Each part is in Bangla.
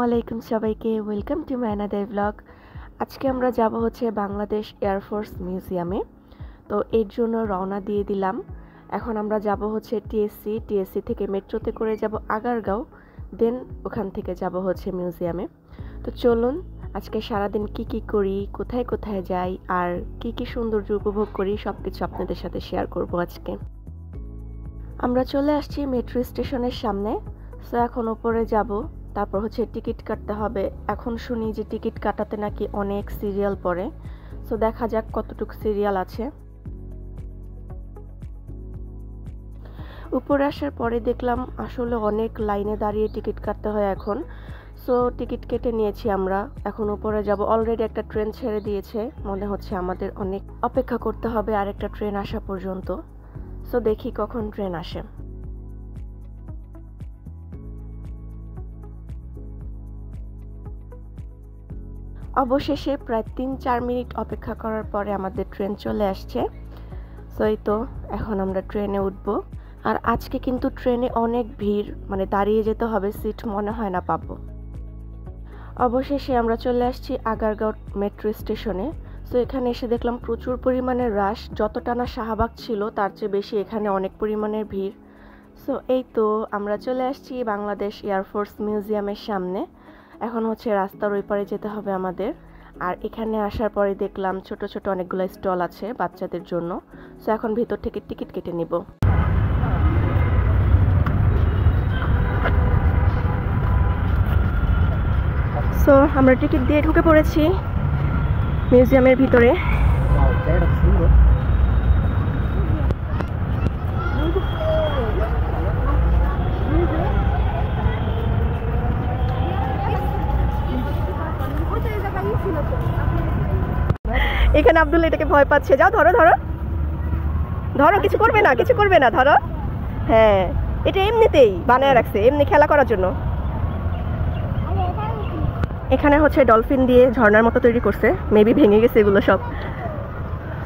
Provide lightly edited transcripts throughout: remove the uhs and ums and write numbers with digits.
আলাইকুম সবাইকে, welcome to my another blog. আজকে আমরা যাব হচ্ছে বাংলাদেশ এয়ারফোর্স মিউজিয়ামে। তো এর জন্য রওনা দিয়ে দিলাম। এখন আমরা যাব হচ্ছে টিএসসি থেকে মেট্রোতে করে যাব আগারগাঁও, দেন ওখান থেকে যাব হচ্ছে মিউজিয়ামে। তো চলুন আজকে সারাদিন কি করি, কোথায় কোথায় যাই, আর কি সৌন্দর্য উপভোগ করি সব কিছু আপনাদের সাথে শেয়ার করব আজকে। আমরা চলে আসছি মেট্রো স্টেশনের সামনে। সো এখন উপরে যাব, তারপর হচ্ছে টিকিট কাটতে হবে। এখন শুনি যে টিকিট কাটাতে নাকি অনেক সিরিয়াল পড়ে। সো দেখা যাক কতটুকু সিরিয়াল আছে। উপরে আসার পরে দেখলাম আসলে অনেক লাইনে দাঁড়িয়ে টিকিট কাটতে হয় এখন। সো টিকিট কেটে নিয়েছি আমরা, এখন উপরে যাব। অলরেডি একটা ট্রেন ছেড়ে দিয়েছে, মনে হচ্ছে আমাদের অনেক অপেক্ষা করতে হবে আরেকটা ট্রেন আসা পর্যন্ত। সো দেখি কখন ট্রেন আসে। অবশেষে প্রায় 3-4 মিনিট অপেক্ষা করার পরে আমাদের ট্রেন চলে আসছে। সো এই তো এখন আমরা ট্রেনে উঠব। আর আজকে কিন্তু ট্রেনে অনেক ভিড়, মানে দাঁড়িয়ে যেতে হবে, সিট মনে হয় না পাবো। অবশেষে আমরা চলে আসছি আগারগাঁও মেট্রো স্টেশনে। সো এখানে এসে দেখলাম প্রচুর পরিমাণে রাশ, যতটা না শাহবাগ ছিল তার চেয়ে বেশি এখানে অনেক পরিমাণের ভিড়। সো এই তো আমরা চলে আসছি বাংলাদেশ এয়ারফোর্স মিউজিয়ামের সামনে। এখন হচ্ছে রাস্তার ওই পারে যেতে হবে আমাদের। আর এখানে আসার পরে দেখলাম ছোট ছোট অনেকগুলো স্টল আছে বাচ্চাদের জন্য। সো এখন ভিতর থেকে টিকিট কেটে নিব। সো আমরা টিকিট দিয়ে ঢুকে পড়েছি মিউজিয়ামের ভিতরে। এখানে আব্দুল্লাহ এটাকে ভয় পাচ্ছে। যাও ধরো ধরো ধরো, কিছু করবে না ধরো। হ্যাঁ, এটা এমনিতেই বানায় রাখছে, এমনি খেলা করার জন্য। এখানে হচ্ছে ডলফিন দিয়ে ঝর্ণার মতো তৈরি করছে, মেবি ভেঙে গেছে এগুলো সব।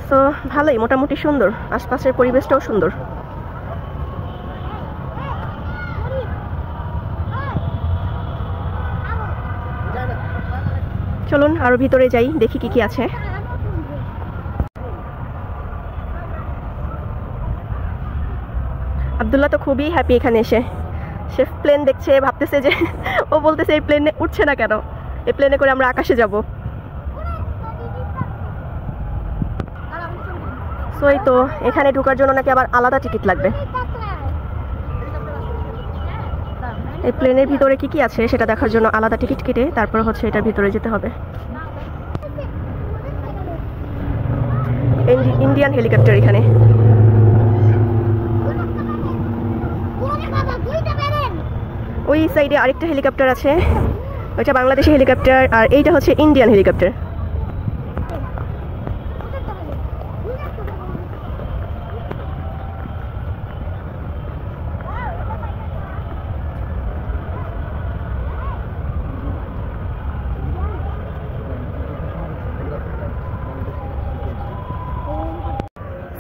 সো ভালোই, মোটামুটি সুন্দর, আশপাশের পরিবেশটাও সুন্দর। চলুন আরো ভিতরে যাই, দেখি কি আছে। আব্দুল্লাহ তো খুবই হ্যাপি এখানে এসে। সে প্লেন দেখছে, ভাবতেছে যে ও বলতেছে এই প্লেনে উঠছে না কেন, এই প্লেনে করে আমরা আকাশে যাব। সো এই তো এখানে ঢোকার জন্য নাকি আবার আলাদা টিকিট লাগবে। এই প্লেনের ভিতরে কি আছে সেটা দেখার জন্য আলাদা টিকিট কেটে তারপর হচ্ছে এটার ভিতরে যেতে হবে। ইন্ডিয়ান হেলিকপ্টার এখানে। ওই সাইডে আরেকটা হেলিকপ্টার আছে, ওইটা বাংলাদেশি হেলিকপ্টার, আর এইটা হচ্ছে ইন্ডিয়ান হেলিকপ্টার।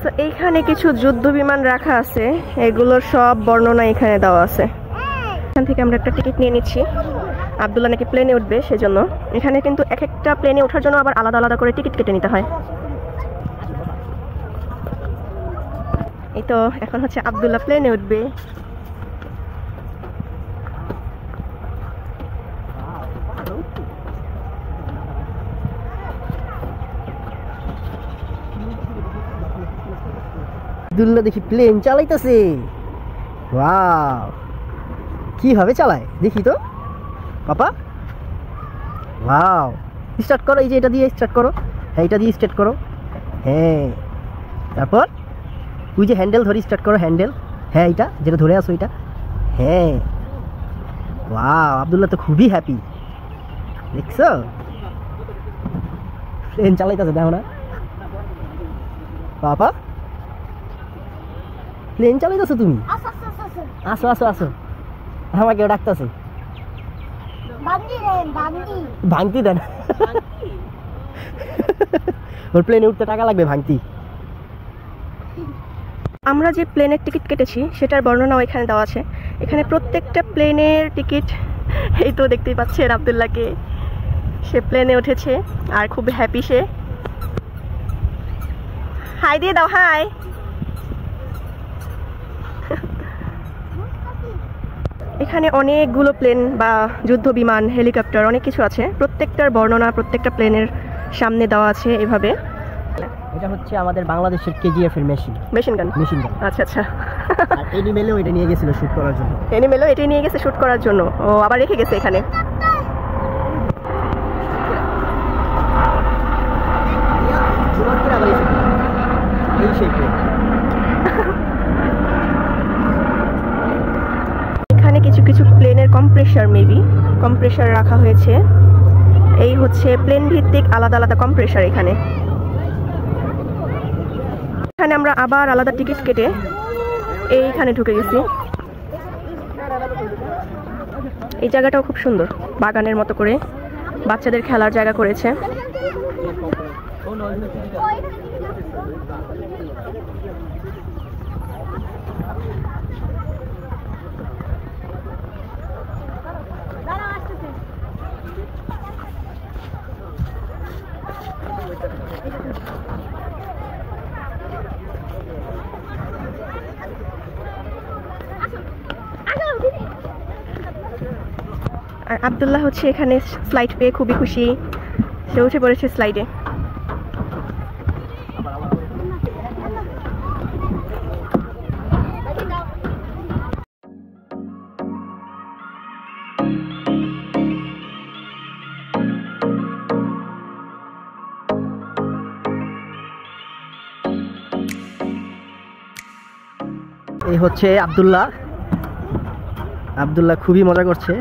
তো এইখানে কিছু যুদ্ধ বিমান রাখা আছে, এগুলোর সব বর্ণনা এখানে দেওয়া আছে। এখান থেকে আমরা একটা টিকিট নিয়ে নিচ্ছি। আব্দুল্লাহ নাকি প্লেনে উঠবে, সেজন্য এখানে কিন্তু এক একটা প্লেনে ওঠার জন্য আবার আলাদা আলাদা করে টিকিট কেটে নিতে হয়। এই তো এখন হচ্ছে আব্দুল্লাহ প্লেনে উঠবে। আব্দুল্লাহ দেখি প্লেন চালাইতেছে। ওয়াও, কিভাবে চালায় দেখি তো পাপা। ওয়াও, স্টার্ট করো, এই যে এটা দিয়ে স্টার্ট করো। হ্যাঁ, এটা দিয়ে স্টার্ট করো। হ্যাঁ, তারপর ওই যে হ্যান্ডেল ধরে স্টার্ট করো, হ্যান্ডেল। হ্যাঁ, এটা যেটা ধরে আসো এটা। হ্যাঁ, ওয়াও, আব্দুল্লাহ তো খুবই হ্যাপি। দেখছো প্লেন চালাইতেছে, দেখো না পাপা, প্লেন চালাইতেছো তুমি। আসো আসো আসো, আমাকেও ডাকতেছে। ভাঙতি দেন, ওর প্লেনে উঠতে টাকা লাগবে ভাঙতি। আমরা যে প্লেনের টিকিট কেটেছি সেটার বর্ণনাও এখানে দেওয়া আছে। এখানে প্রত্যেকটা প্লেনের টিকিট এই তো দেখতেই পাচ্ছেন আব্দুল্লাহকে, সে প্লেনে উঠেছে আর খুব হ্যাপি সে। হাই দিয়ে দাও, হাই। এখানে অনেকগুলো প্লেন বা যুদ্ধ বিমান, হেলিকপ্টার, অনেক কিছু আছে। প্রত্যেকটার বর্ণনা প্রত্যেকটা প্লেনের সামনে দেওয়া আছে এভাবে। এটা হচ্ছে আমাদের বাংলাদেশের কেজিএফ এর মেশিন গান। আচ্ছা আচ্ছা। আর এনিমেলও এটা নিয়ে গেছিল শুট করার জন্য। এনিমেলও এটা নিয়ে গেছে শুট করার জন্য। ও আবার রেখে গেছে এখানে। এখানে কিছু কিছু প্লেনের কম্প্রেসার রাখা হয়েছে। এই হচ্ছে প্লেন ভিত্তিক আলাদা আলাদা কম্প্রেসার। এখানে আমরা আবার আলাদা টিকিট কেটে এইখানে ঢুকে গেছি। এই জায়গাটাও খুব সুন্দর, বাগানের মতো করে বাচ্চাদের খেলার জায়গা করেছে। আর আব্দুল্লাহ হচ্ছে এখানে স্লাইড পেয়ে খুবই খুশি, সে উঠে পড়েছে স্লাইডে। এই হচ্ছে আব্দুল্লাহ খুবই মজা করছে।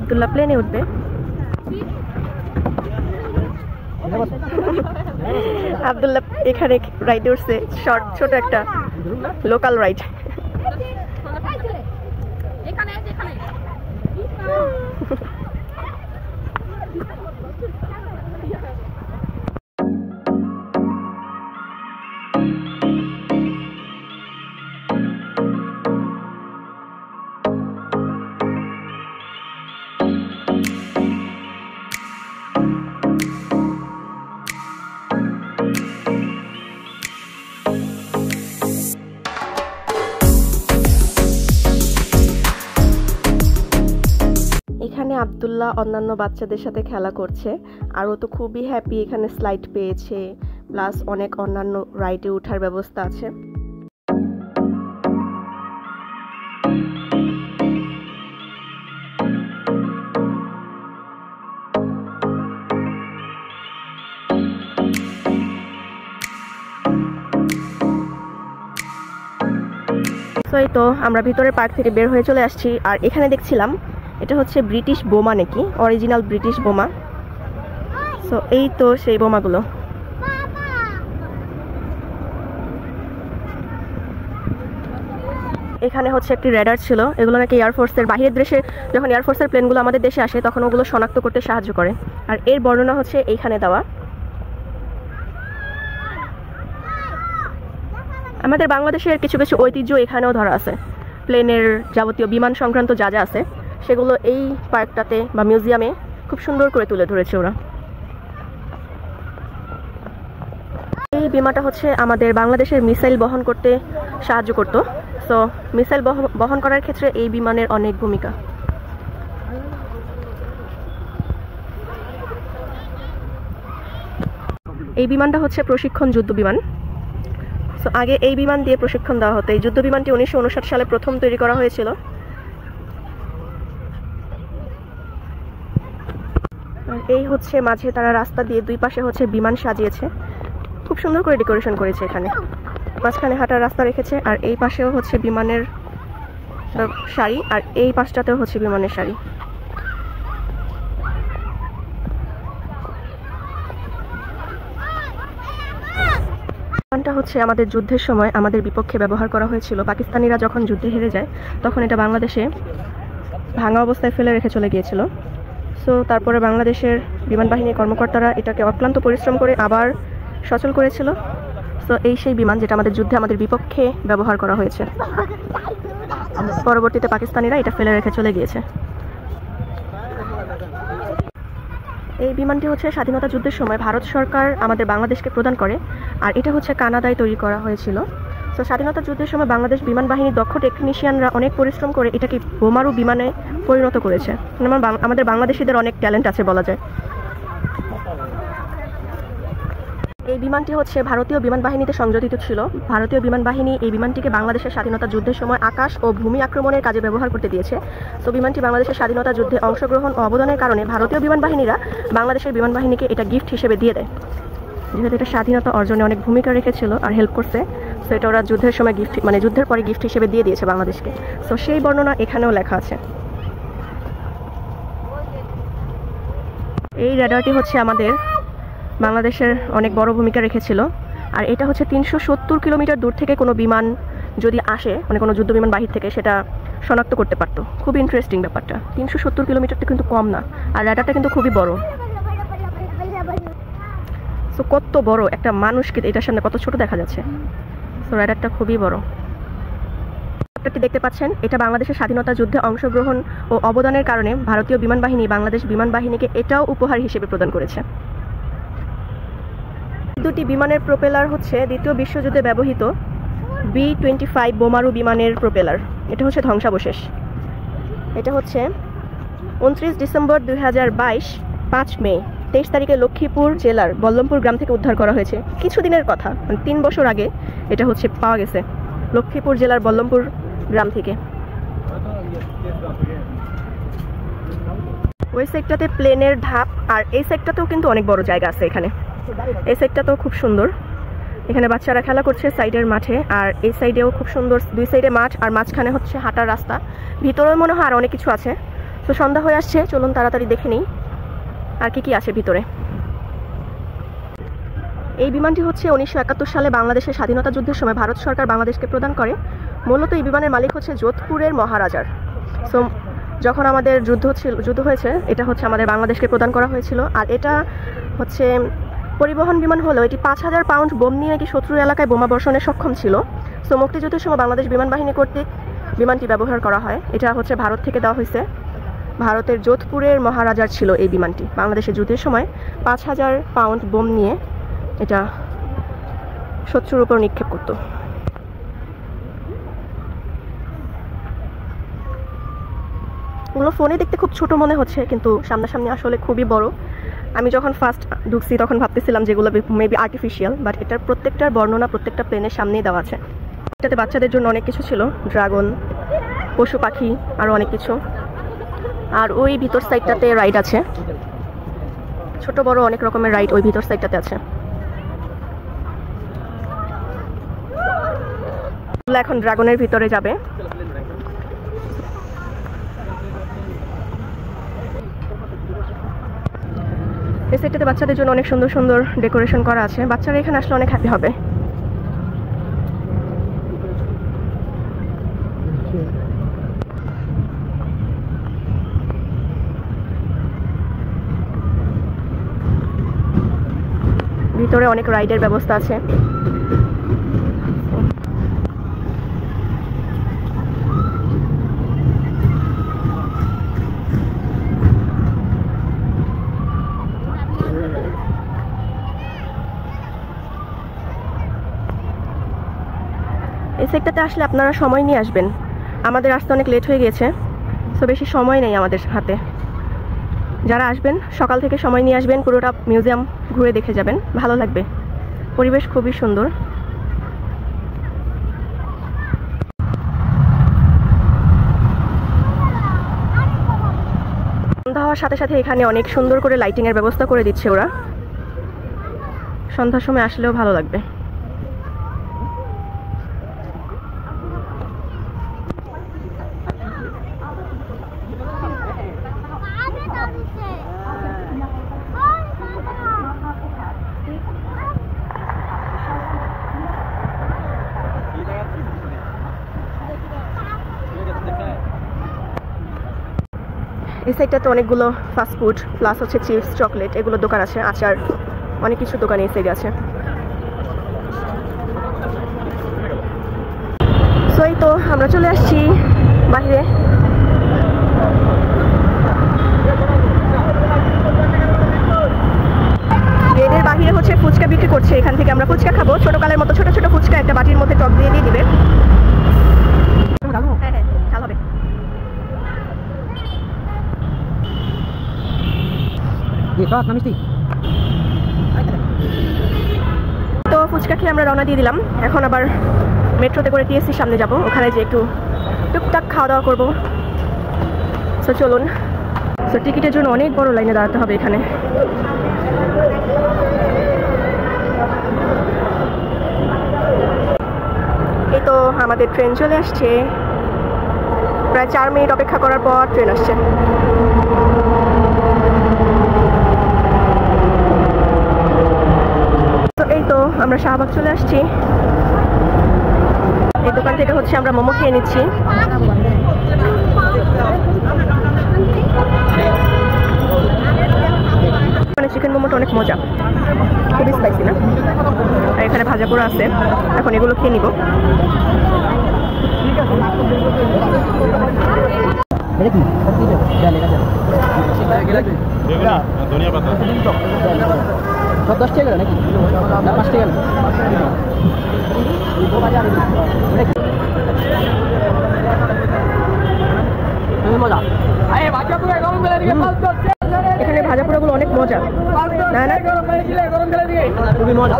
আব্দুল্লাহ প্লেনে উঠবে। আব্দুল্লাহ এখানে রাইডে উঠছে, ছোট একটা লোকাল রাইড। এখানে আব্দুল্লাহ অন্যান্য বাচ্চাদের সাথে খেলা করছে আর ও তো খুবই হ্যাপি, এখানে স্লাইড পেয়েছে, প্লাস অনেক অন্যান্য রাইডে ওঠার ব্যবস্থা আছে। এই তো আমরা ভিতরের পার্ক থেকে বের হয়ে চলে আসছি। আর এখানে দেখছিলাম এটা হচ্ছে ব্রিটিশ বোমা নাকি, অরিজিনাল ব্রিটিশ বোমা। সো এই তো সেই বোমাগুলো। এখানে হচ্ছে একটি রেডার ছিল, এগুলো নাকি এয়ারফোর্সের, বাহিরের দেশে যখন এয়ারফোর্সের প্লেনগুলো আমাদের দেশে আসে তখন ওগুলো শনাক্ত করতে সাহায্য করে। আর এর বর্ণনা হচ্ছে এইখানে দেওয়া। আমাদের বাংলাদেশের কিছু কিছু ঐতিহ্য এখানেও ধরা আছে। প্লেনের যাবতীয় বিমান সংক্রান্ত যা যা আছে সেগুলো এই পার্কটাতে বা মিউজিয়ামে খুব সুন্দর করে তুলে ধরেছে ওরা। এই বিমানটা হচ্ছে আমাদের বাংলাদেশের মিসাইল বহন করতে সাহায্য করত। সো মিসাইল বহন করার ক্ষেত্রে এই বিমানের অনেক ভূমিকা। এই বিমানটা হচ্ছে প্রশিক্ষণ যুদ্ধ বিমান। সো আগে এই বিমান দিয়ে প্রশিক্ষণ দেওয়া হতো। এই যুদ্ধ বিমানটি 1959 সালে প্রথম তৈরি করা হয়েছিল। এই হচ্ছে মাঝে তারা রাস্তা দিয়ে দুই পাশে হচ্ছে বিমান সাজিয়েছে, খুব সুন্দর করে ডেকোরেশন করেছে। এখানে মাঝখানে হাঁটার রাস্তা রেখেছে, আর এই পাশেও হচ্ছে বিমানের সারি, আর এই পাশটাতেও হচ্ছে বিমানের সারি। বিমানটা হচ্ছে আমাদের যুদ্ধের সময় আমাদের বিপক্ষে ব্যবহার করা হয়েছিল। পাকিস্তানিরা যখন যুদ্ধে হেরে যায় তখন এটা বাংলাদেশে ভাঙা অবস্থায় ফেলে রেখে চলে গিয়েছিল। সো তারপরে বাংলাদেশের বিমান বাহিনীর কর্মকর্তারা এটাকে অক্লান্ত পরিশ্রম করে আবার সচল করেছিল। সো এই সেই বিমান যেটা আমাদের যুদ্ধে আমাদের বিপক্ষে ব্যবহার করা হয়েছে। পরবর্তীতে পাকিস্তানিরা এটা ফেলে রেখে চলে গিয়েছে। এই বিমানটি হচ্ছে স্বাধীনতা যুদ্ধের সময় ভারত সরকার আমাদের বাংলাদেশকে প্রদান করে, আর এটা হচ্ছে কানাডায় তৈরি করা হয়েছিল। তো স্বাধীনতা যুদ্ধের সময় বাংলাদেশ বিমান বাহিনীর দক্ষ টেকনিশিয়ানরা অনেক পরিশ্রম করে এটাকে বোমারু বিমানে পরিণত করেছে। আমাদের বাংলাদেশিদের অনেক ট্যালেন্ট আছে বলা যায়। এই বিমানটি হচ্ছে ভারতীয় বিমান বাহিনীতে সংযোজিত ছিল। ভারতীয় বিমান বাহিনী এই বিমানটিকে বাংলাদেশের স্বাধীনতা যুদ্ধের সময় আকাশ ও ভূমি আক্রমণের কাজে ব্যবহার করতে দিয়েছে। তো বিমানটি বাংলাদেশের স্বাধীনতা যুদ্ধে অংশগ্রহণ ও অবদানের কারণে ভারতীয় বিমান বাহিনীরা বাংলাদেশের বিমান বাহিনীকে এটা গিফট হিসেবে দিয়ে দেয়। যেহেতু এটা স্বাধীনতা অর্জনে অনেক ভূমিকা রেখেছিল আর হেল্প করছে, সো এটা ওরা যুদ্ধের সময় গিফট, মানে যুদ্ধের পরে গিফট হিসেবে দিয়ে দিয়েছে বাংলাদেশকে। সো সেই বর্ণনা এখানেও লেখা আছে। এই রেডারটি হচ্ছে আমাদের বাংলাদেশের অনেক বড় ভূমিকা রেখেছিল। আর এটা হচ্ছে 370 কিলোমিটার দূর থেকে কোনো বিমান যদি আসে, মানে কোনো যুদ্ধ বিমান বাহির থেকে, সেটা শনাক্ত করতে পারতো। খুব ইন্টারেস্টিং ব্যাপারটা। 370 কিলোমিটারটা কিন্তু কম না, আর রেডারটা কিন্তু খুবই বড়। সো কত বড় একটা মানুষকে এটার সামনে কত ছোট দেখা যাচ্ছে। সো রেডারটা খুবই বড়। দেখতে পাচ্ছেন, এটা বাংলাদেশের স্বাধীনতা যুদ্ধে অংশগ্রহণ ও অবদানের কারণে ভারতীয় বিমান বাহিনী বাংলাদেশ বিমান বাহিনীকে এটাও উপহার হিসেবে প্রদান করেছে। দুটি বিমানের প্রোপেলার হচ্ছে দ্বিতীয় বিশ্বযুদ্ধে ব্যবহৃত B-25 বোমারু বিমানের প্রোপেলার। এটা হচ্ছে ধ্বংসাবশেষ। এটা হচ্ছে 29 ডিসেম্বর 2022 5 মে 23 তারিখে লক্ষ্মীপুর জেলার বল্লমপুর গ্রাম থেকে উদ্ধার করা হয়েছে। কিছুদিনের কথা, মানে 3 বছর আগে এটা হচ্ছে পাওয়া গেছে লক্ষ্মীপুর জেলার বল্লমপুর গ্রাম থেকে। ওই সাইডটাতে প্লেনের ধাপ, আর এই সাইডটাতেও কিন্তু অনেক বড় জায়গা আছে। এখানে এই সাইডটাতেও খুব সুন্দর। এখানে বাচ্চারা খেলা করছে সাইডের মাঠে, আর এই সাইডেও খুব সুন্দর। দুই সাইডে মাঠ, আর মাঝখানে হচ্ছে হাঁটার রাস্তা। ভিতরেও মনে হয় আর অনেক কিছু আছে। তো সন্ধ্যা হয়ে আসছে, চলুন তাড়াতাড়ি দেখে নিই আর কি আছে ভিতরে। এই বিমানটি হচ্ছে 1971 সালে বাংলাদেশের স্বাধীনতা যুদ্ধের সময় ভারত সরকার বাংলাদেশকে প্রদান করে। মূলত এই বিমানের মালিক হচ্ছে যোধপুরের মহারাজার। সো যখন আমাদের যুদ্ধ হয়েছে, এটা হচ্ছে আমাদের বাংলাদেশকে প্রদান করা হয়েছিল। আর এটা হচ্ছে পরিবহন বিমান হলেও এটি 5000 পাউন্ড বোম নিয়ে নাকি শত্রুর এলাকায় বোমা বর্ষণে সক্ষম ছিল। সো মুক্তিযুদ্ধের সময় বাংলাদেশ বিমান বাহিনী কর্তৃক বিমানটি ব্যবহার করা হয়। এটা হচ্ছে ভারত থেকে দেওয়া হয়েছে। ভারতের যোধপুরের মহারাজার ছিল এই বিমানটি। বাংলাদেশের যুদ্ধের সময় 5000 পাউন্ড বোম নিয়ে এটা শত্রুর উপর নিক্ষেপ করত। ওগুলো ফোনে দেখতে খুব ছোট মনে হচ্ছে, কিন্তু সামনাসামনি আসলে খুবই বড়। আমি যখন ফার্স্ট ঢুকছি তখন ভাবতেছিলাম যেগুলো মেবি আর্টিফিশিয়াল, বাট এটার প্রত্যেকটার বর্ণনা প্রত্যেকটা প্লেনের সামনেই দেওয়া আছে। এটাতে বাচ্চাদের জন্য অনেক কিছু ছিল, ড্রাগন, পশু পাখি, আরও অনেক কিছু। আর ওই ভিতর সাইডটাতে রাইড আছে, ছোট বড় অনেক রকমের রাইড ওই ভিতর সাইডটাতে আছে। এখন ড্রাগনের ভিতরে যাবে। এই সাইডটাতে বাচ্চাদের জন্য অনেক সুন্দর সুন্দর ডেকোরেশন করা আছে। বাচ্চারা এখানে আসলে অনেক হ্যাপি হবে। ভিতরে অনেক রাইডের ব্যবস্থা আছে। এই সেক্টরতে আসলে আপনারা সময় নিয়ে আসবেন। আমাদের আসতে অনেক লেট হয়ে গেছে, সো বেশি সময় নেই আমাদের হাতে। যারা আসবেন সকাল থেকে সময় নিয়ে আসবেন, পুরোটা মিউজিয়াম ঘুরে দেখে যাবেন, ভালো লাগবে। পরিবেশ খুবই সুন্দর। সন্ধ্যা হওয়ার সাথে সাথে এখানে অনেক সুন্দর করে লাইটিংয়ের ব্যবস্থা করে দিচ্ছে ওরা। সন্ধ্যার সময় আসলেও ভালো লাগবে। এই সাইডটাতে অনেকগুলো ফাস্টফুড প্লাস হচ্ছে চিপস চকলেট এগুলো দোকান আছে, আচার অনেক কিছু দোকান এই সাইডে আছে। সো এই তো আমরা চলে আসছি বাইরে। গেটের বাহিরে হচ্ছে ফুচকা বিক্রি করছে, এখান থেকে আমরা ফুচকা খাবো। ছোট কালের মতো ছোট ছোট ফুচকা একটা বাটির মধ্যে টক দিয়ে দিবে। হ্যাঁ হ্যাঁ ঝাল হবে। তো ফুচকা খেয়ে আমরা রওনা দিয়ে দিলাম। এখন আবার মেট্রোতে করে টিএসসির সামনে যাব, ওখানে যে একটু টুকটাক খাওয়া দাওয়া করবো। সো চলুন। সো টিকিটের জন্য অনেক বড় লাইনে দাঁড়াতে হবে এখানে। এই তো আমাদের ট্রেন চলে আসছে। প্রায় 4 মিনিট অপেক্ষা করার পর ট্রেন আসছে। তো এই তো আমরা শাহবাগ চলে আসছি। এই দোকান থেকে হচ্ছে আমরা মোমো খেয়ে নিচ্ছি। মানে চিকেন মোমোটা অনেক মজা, খুবই স্পাইসি না? আর এখানে ভাজা পোড়া আছে, এখন এগুলো খেয়ে নিব। সব 10 টাকা নাকি? না 5 টাকা না? এখানে ভাজা পোড়াগুলো অনেক মজা, না না? খুবই মজা।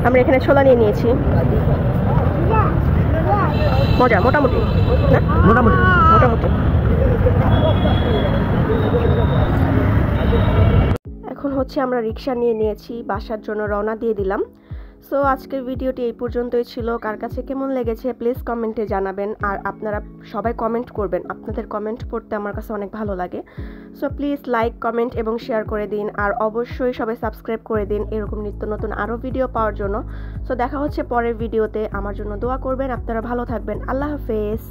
আমরা এখানে ছোলা নিয়ে নিয়েছি, মজা মোটামুটি না? মোটামুটি মোটামুটি। এখন হচ্ছে আমরা রিক্সা নিয়ে নিয়েছি, বাসার জন্য রওনা দিয়ে দিলাম। সো আজকের ভিডিওটি এই পর্যন্তই ছিল। কার কাছে কেমন লেগেছে প্লিজ কমেন্টে জানাবেন। আর আপনারা সবাই কমেন্ট করবেন, আপনাদের কমেন্ট পড়তে আমার কাছে অনেক ভালো লাগে। সো প্লিজ লাইক কমেন্ট এবং শেয়ার করে দিন। আর অবশ্যই সবাই সাবস্ক্রাইব করে দিন এরকম নিত্য নতুন আরও ভিডিও পাওয়ার জন্য। সো দেখা হচ্ছে পরের ভিডিওতে। আমার জন্য দোয়া করবেন। আপনারা ভালো থাকবেন। আল্লাহ হাফেজ।